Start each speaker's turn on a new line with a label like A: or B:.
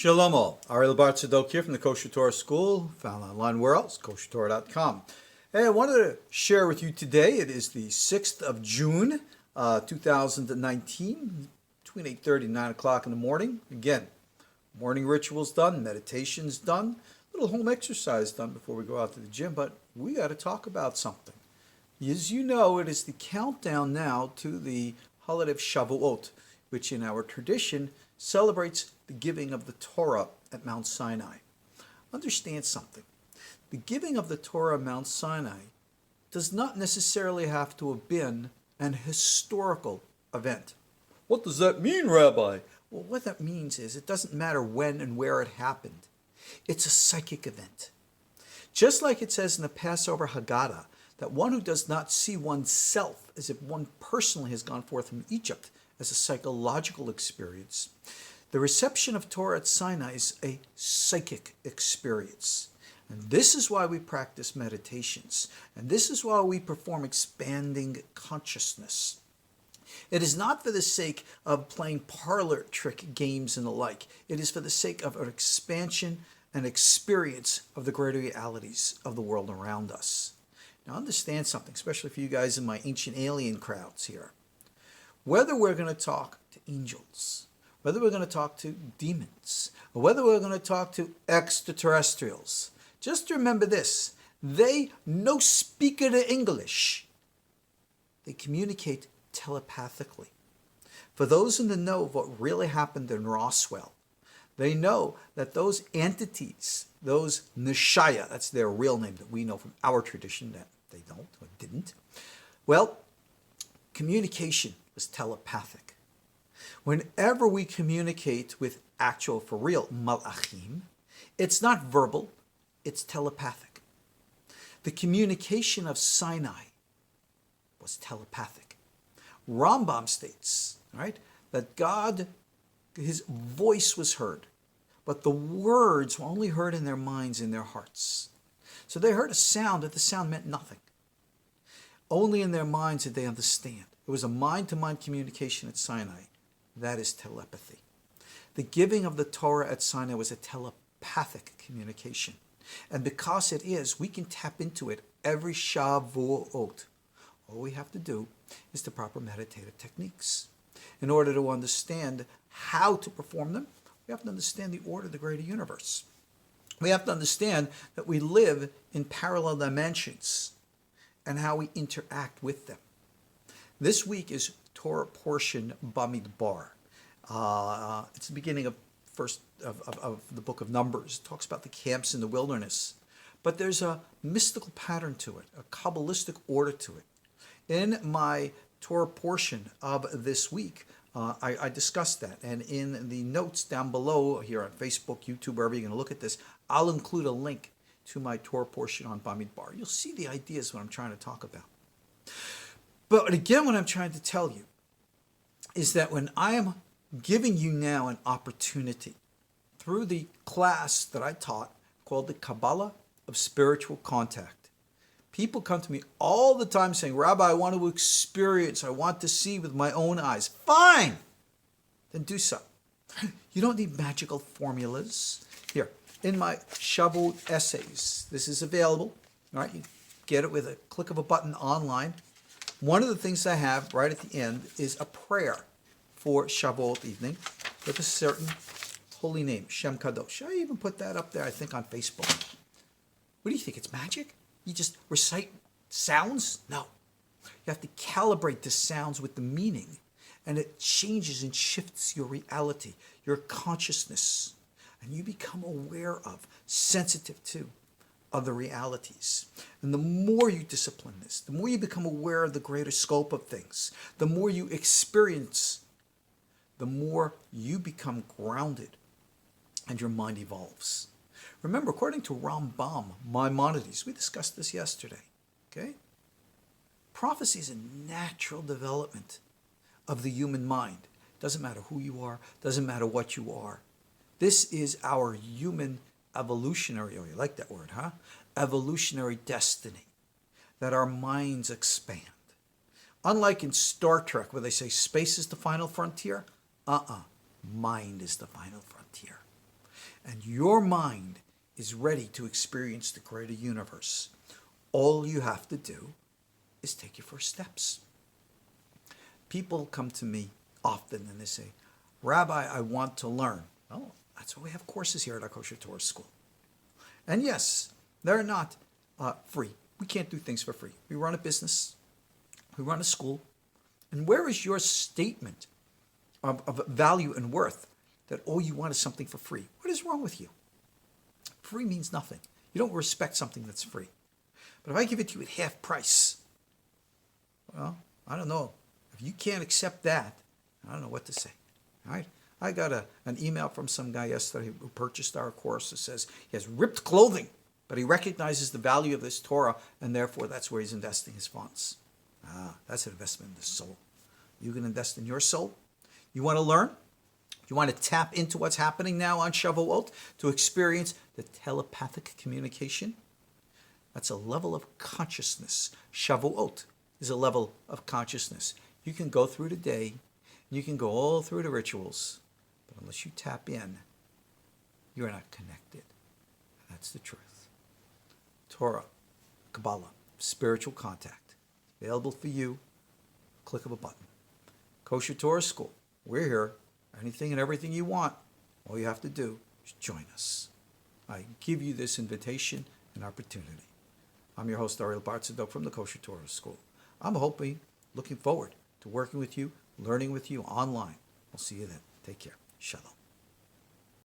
A: Shalom all. Ariel Tzadok here from the KosherTorah School, found online where else? KosherTorah.com. Hey, I wanted to share with you today, it is the 6th of June, 2019, between 8:30 and 9 o'clock in the morning. Again, morning rituals done, meditations done, a little home exercise done before we go out to the gym, but we got to talk about something. As you know, it is the countdown now to the holiday of Shavuot, which in our tradition celebrates the giving of the Torah at Mount Sinai. Understand something. The giving of the Torah at Mount Sinai does not necessarily have to have been an historical event. What does that mean, Rabbi? Well, what that means is it doesn't matter when and where it happened. It's a psychic event. Just like it says in the Passover Haggadah that one who does not see oneself as if one personally has gone forth from Egypt as a psychological experience, the reception of Torah at Sinai is a psychic experience. And this is why we practice meditations. And this is why we perform expanding consciousness. It is not for the sake of playing parlor trick games and the like. It is for the sake of an expansion and experience of the greater realities of the world around us. Now understand something, especially for you guys in my ancient alien crowds here. Whether we're going to talk to angels, whether we're going to talk to demons, or whether we're going to talk to extraterrestrials, just remember this: they no speak the English. They communicate telepathically. For those in the know of what really happened in Roswell, they know that those entities, those Neshaya, that's their real name that we know from our tradition that they don't or didn't, well, communication was telepathic. Whenever we communicate with actual, for real, malachim, it's not verbal, it's telepathic. The communication of Sinai was telepathic. Rambam states, right, that God, his voice was heard, but the words were only heard in their minds, in their hearts. So they heard a sound, but the sound meant nothing. Only in their minds did they understand. It was a mind-to-mind communication at Sinai. That is telepathy. The giving of the Torah at Sinai was a telepathic communication. And because it is, we can tap into it every Shavuot. All we have to do is the proper meditative techniques. In order to understand how to perform them, we have to understand the order of the greater universe. We have to understand that we live in parallel dimensions and how we interact with them. This week is Torah Portion Bamidbar. It's the beginning of the book of Numbers. It talks about the camps in the wilderness. But there's a mystical pattern to it, a Kabbalistic order to it. In my Torah portion of this week, I discussed that. And in the notes down below here on Facebook, YouTube, wherever you're going to look at this, I'll include a link to my Torah portion on Bamidbar. You'll see the ideas what I'm trying to talk about. But again, what I'm trying to tell you is that when I am giving you now an opportunity through the class that I taught called the Kabbalah of Spiritual Contact, people come to me all the time saying, Rabbi, I want to experience, I want to see with my own eyes. Fine, then do so. You don't need magical formulas. Here, in my Shavuot essays, this is available. All right, you get it with a click of a button online. One of the things I have right at the end is a prayer for Shavuot evening with a certain holy name, Shem Kadosh. I even put that up there, I think, on Facebook. What do you think? It's magic? You just recite sounds? No. You have to calibrate the sounds with the meaning, and it changes and shifts your reality, your consciousness, and you become aware of, sensitive to other realities. And the more you discipline this, the more you become aware of the greater scope of things, the more you experience, the more you become grounded and your mind evolves. Remember, according to Rambam, Maimonides, we discussed this yesterday, okay? Prophecy is a natural development of the human mind. Doesn't matter who you are, doesn't matter what you are. This is our human evolutionary, oh, you like that word, huh? Evolutionary destiny, that our minds expand. Unlike in Star Trek where they say space is the final frontier, mind is the final frontier. and your mind is ready to experience the greater universe, all you have to do is take your first steps. People come to me often and they say, Rabbi, I want to learn. Well, that's why we have courses here at our KosherTorah school. And yes, they're not free. We can't do things for free. We run a business. We run a school. And where is your statement of value and worth that all you want is something for free? What is wrong with you? Free means nothing. You don't respect something that's free. But if I give it to you at half price, well, I don't know. If you can't accept that, I don't know what to say. All right? I got an email from some guy yesterday who purchased our course that says he has ripped clothing, but he recognizes the value of this Torah, and therefore that's where he's investing his funds. That's an investment in the soul. You can invest in your soul. You want to learn? You want to tap into what's happening now on Shavuot to experience the telepathic communication? That's a level of consciousness. Shavuot is a level of consciousness. You can go through the day, and you can go all through the rituals, but unless you tap in, you're not connected. That's the truth. Torah, Kabbalah, spiritual contact, available for you, click of a button. KosherTorah School, we're here. Anything and everything you want, all you have to do is join us. I give you this invitation and opportunity. I'm your host, Ariel Tzadok from the KosherTorah School. I'm looking forward to working with you, learning with you online. I'll see you then. Take care. Shalom.